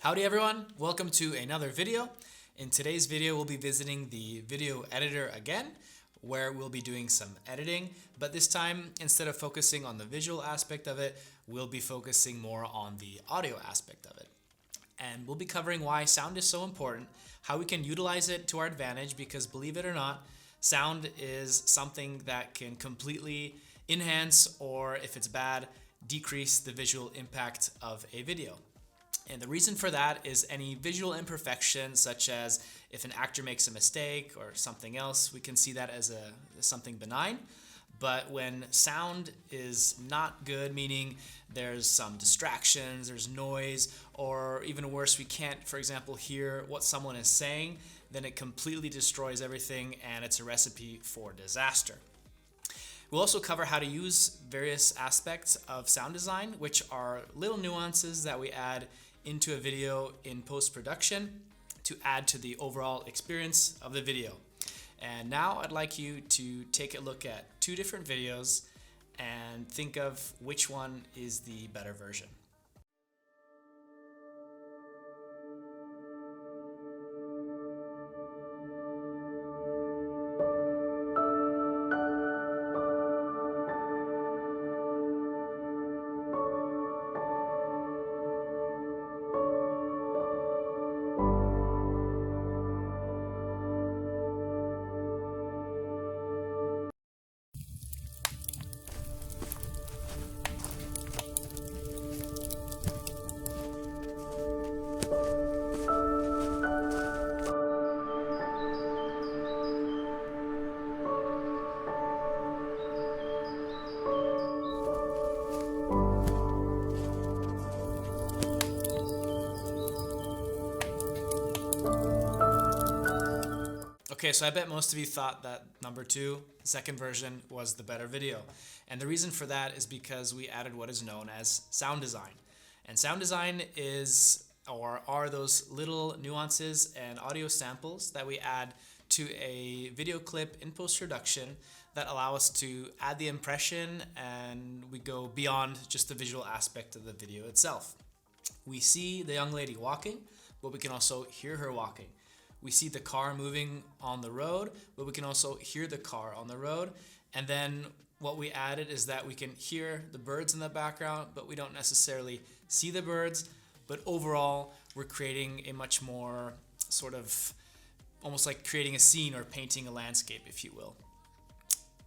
Howdy everyone, welcome to another video. In today's video we'll be visiting the video editor again, where we'll be doing some editing, but this time instead of focusing on the visual aspect of it, we'll be focusing more on the audio aspect of it. And we'll be covering why sound is so important, how we can utilize it to our advantage, because believe it or not, sound is something that can completely enhance, or if it's bad, decrease the visual impact of a video. And the reason for that is any visual imperfection, such as if an actor makes a mistake or something else, we can see that as something benign. But when sound is not good, meaning there's some distractions, there's noise, or even worse, we can't, for example, hear what someone is saying, then it completely destroys everything and it's a recipe for disaster. We'll also cover how to use various aspects of sound design, which are little nuances that we add into a video in post-production to add to the overall experience of the video. And now I'd like you to take a look at two different videos and think of which one is the better version. Okay, so I bet most of you thought that number two, the second version, was the better video. And the reason for that is because we added what is known as sound design. And sound design are those little nuances and audio samples that we add to a video clip in post-production that allow us to add the impression, and we go beyond just the visual aspect of the video itself. We see the young lady walking, but we can also hear her walking. We see the car moving on the road, but we can also hear the car on the road. And then what we added is that we can hear the birds in the background, but we don't necessarily see the birds. But overall, we're creating a much more sort of almost like creating a scene or painting a landscape, if you will.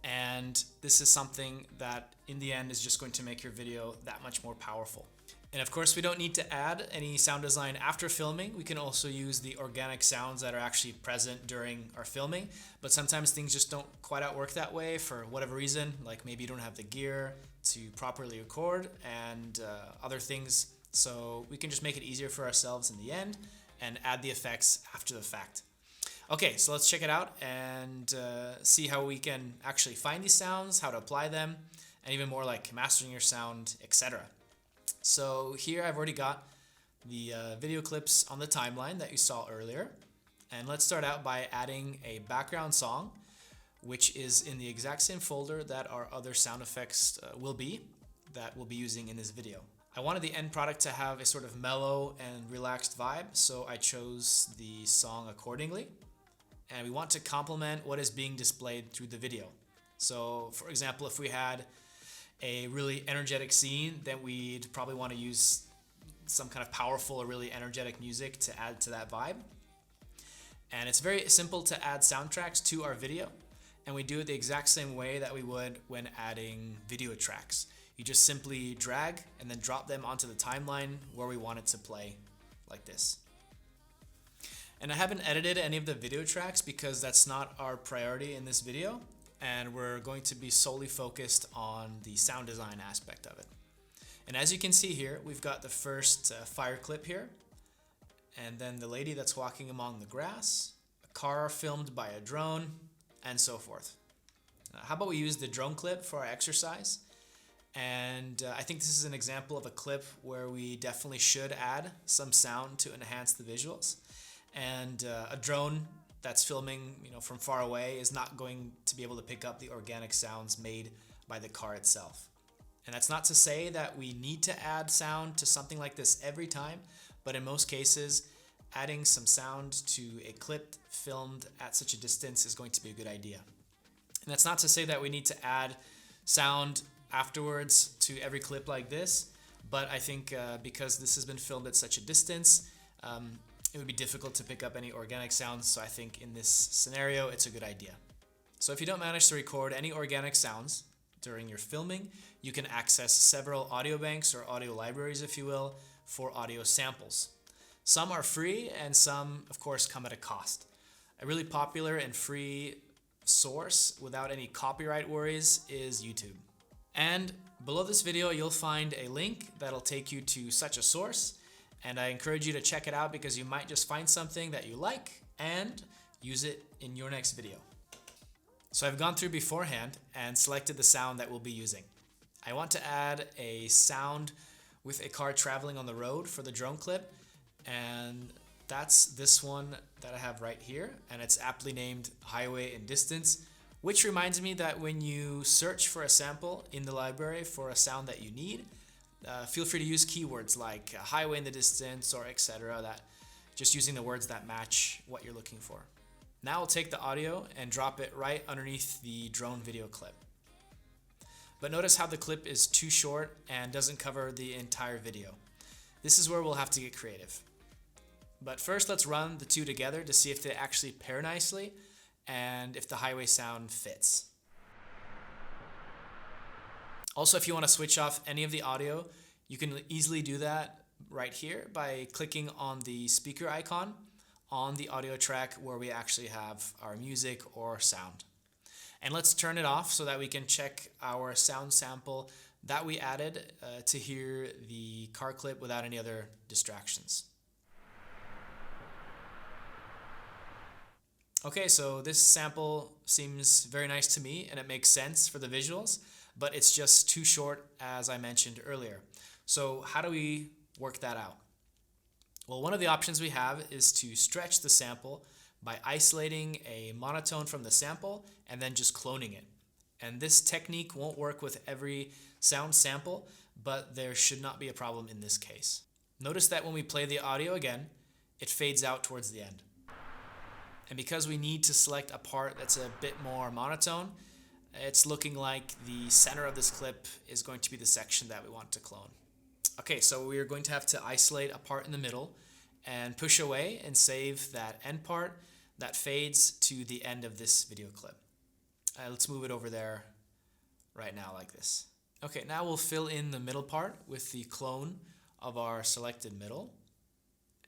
And this is something that in the end is just going to make your video that much more powerful. And of course, we don't need to add any sound design after filming. We can also use the organic sounds that are actually present during our filming. But sometimes things just don't quite work that way for whatever reason, like maybe you don't have the gear to properly record and other things. So we can just make it easier for ourselves in the end and add the effects after the fact. Okay, so let's check it out and see how we can actually find these sounds, how to apply them, and even more like mastering your sound, etc. So here I've already got the video clips on the timeline that you saw earlier. And let's start out by adding a background song, which is in the exact same folder that our other sound effects will be, that we'll be using in this video. I wanted the end product to have a sort of mellow and relaxed vibe, so I chose the song accordingly. And we want to complement what is being displayed through the video. So for example, if we had a really energetic scene, then we'd probably want to use some kind of powerful or really energetic music to add to that vibe. And it's very simple to add soundtracks to our video, and we do it the exact same way that we would when adding video tracks. You just simply drag and then drop them onto the timeline where we want it to play, like this. And I haven't edited any of the video tracks because that's not our priority in this video, and we're going to be solely focused on the sound design aspect of it. And as you can see here, we've got the first fire clip here, and then the lady that's walking among the grass, a car filmed by a drone, and so forth. How about we use the drone clip for our exercise? And I think this is an example of a clip where we definitely should add some sound to enhance the visuals. And a drone that's filming, from far away is not going to be able to pick up the organic sounds made by the car itself. And that's not to say that we need to add sound to something like this every time, but in most cases, adding some sound to a clip filmed at such a distance is going to be a good idea. And that's not to say that we need to add sound afterwards to every clip like this, but I think because this has been filmed at such a distance, it would be difficult to pick up any organic sounds, so I think in this scenario, it's a good idea. So if you don't manage to record any organic sounds during your filming, you can access several audio banks or audio libraries, if you will, for audio samples. Some are free and some, of course, come at a cost. A really popular and free source without any copyright worries is YouTube. And below this video, you'll find a link that'll take you to such a source, and I encourage you to check it out because you might just find something that you like and use it in your next video. So I've gone through beforehand and selected the sound that we'll be using. I want to add a sound with a car traveling on the road for the drone clip, and that's this one that I have right here, and it's aptly named Highway in Distance, which reminds me that when you search for a sample in the library for a sound that you need, feel free to use keywords like highway in the distance or etc. That just using the words that match what you're looking for. Now I'll take the audio and drop it right underneath the drone video clip. But notice how the clip is too short and doesn't cover the entire video. This is where we'll have to get creative. But first, let's run the two together to see if they actually pair nicely and if the highway sound fits. Also, if you want to switch off any of the audio, you can easily do that right here by clicking on the speaker icon on the audio track where we actually have our music or sound. And let's turn it off so that we can check our sound sample that we added to hear the car clip without any other distractions. Okay, so this sample seems very nice to me and it makes sense for the visuals, but it's just too short as I mentioned earlier. So how do we work that out? Well, one of the options we have is to stretch the sample by isolating a monotone from the sample and then just cloning it. And this technique won't work with every sound sample, but there should not be a problem in this case. Notice that when we play the audio again, it fades out towards the end. And because we need to select a part that's a bit more monotone, it's looking like the center of this clip is going to be the section that we want to clone. Okay, so we are going to have to isolate a part in the middle and push away and save that end part that fades to the end of this video clip. Let's move it over there right now like this. Okay, now we'll fill in the middle part with the clone of our selected middle.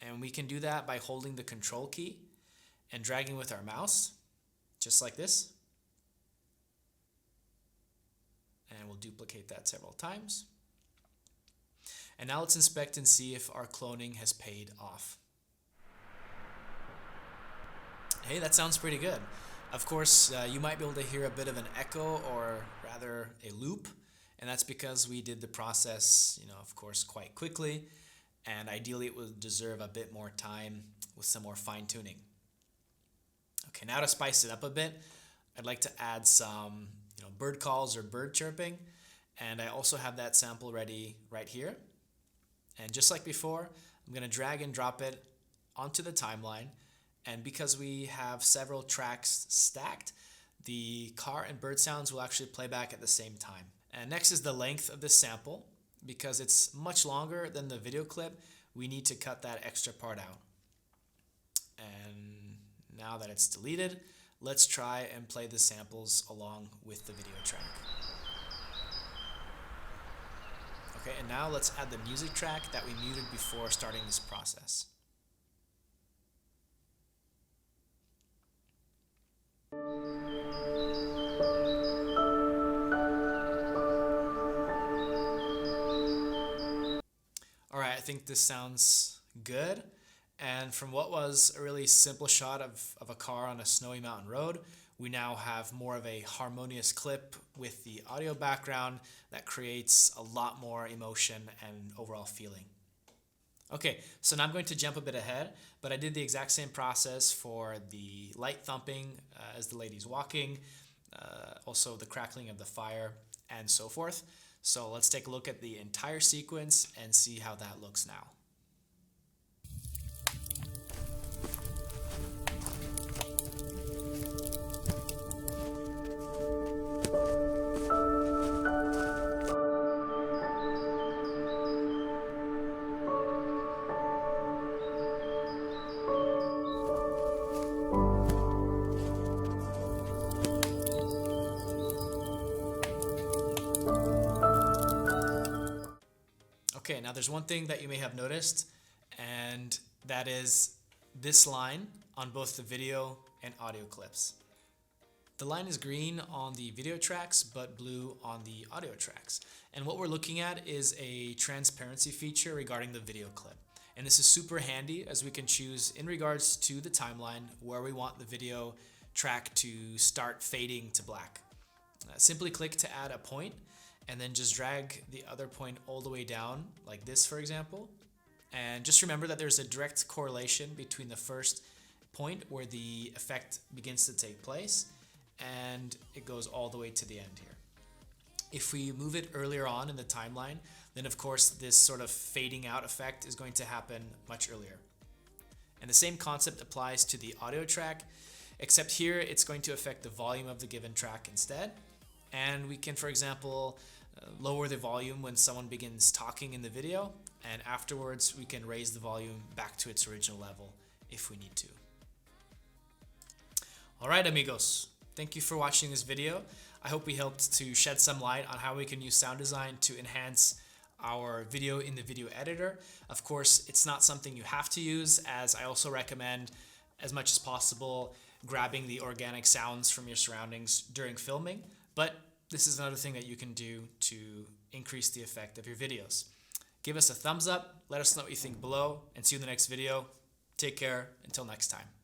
And we can do that by holding the control key and dragging with our mouse, just like this. And we'll duplicate that several times. And now let's inspect and see if our cloning has paid off. Hey, that sounds pretty good. Of course, you might be able to hear a bit of an echo or rather a loop, and that's because we did the process, of course, quite quickly, and ideally it would deserve a bit more time with some more fine-tuning. Okay, now to spice it up a bit, I'd like to add some bird calls or bird chirping, and I also have that sample ready right here. And just like before, I'm going to drag and drop it onto the timeline, and because we have several tracks stacked, the car and bird sounds will actually play back at the same time. And next is the length of this sample. Because it's much longer than the video clip, we need to cut that extra part out. And now that it's deleted, let's try and play the samples along with the video track. Okay, and now let's add the music track that we muted before starting this process. Alright, I think this sounds good. And from what was a really simple shot of a car on a snowy mountain road, we now have more of a harmonious clip with the audio background that creates a lot more emotion and overall feeling. Okay, so now I'm going to jump a bit ahead, but I did the exact same process for the light thumping as the lady's walking, also the crackling of the fire, and so forth. So let's take a look at the entire sequence and see how that looks now. Okay, now there's one thing that you may have noticed, and that is this line on both the video and audio clips. The line is green on the video tracks, but blue on the audio tracks. And what we're looking at is a transparency feature regarding the video clip. And this is super handy as we can choose in regards to the timeline where we want the video track to start fading to black. Simply click to add a point, and then just drag the other point all the way down, like this for example. And just remember that there's a direct correlation between the first point where the effect begins to take place and it goes all the way to the end here. If we move it earlier on in the timeline, then of course this sort of fading out effect is going to happen much earlier. And the same concept applies to the audio track, except here it's going to affect the volume of the given track instead. And we can, for example, lower the volume when someone begins talking in the video, and afterwards we can raise the volume back to its original level if we need to. Alright amigos, thank you for watching this video. I hope we helped to shed some light on how we can use sound design to enhance our video in the video editor. Of course, it's not something you have to use, as I also recommend, as much as possible, grabbing the organic sounds from your surroundings during filming. But this is another thing that you can do to increase the effect of your videos. Give us a thumbs up, let us know what you think below, and see you in the next video. Take care, until next time.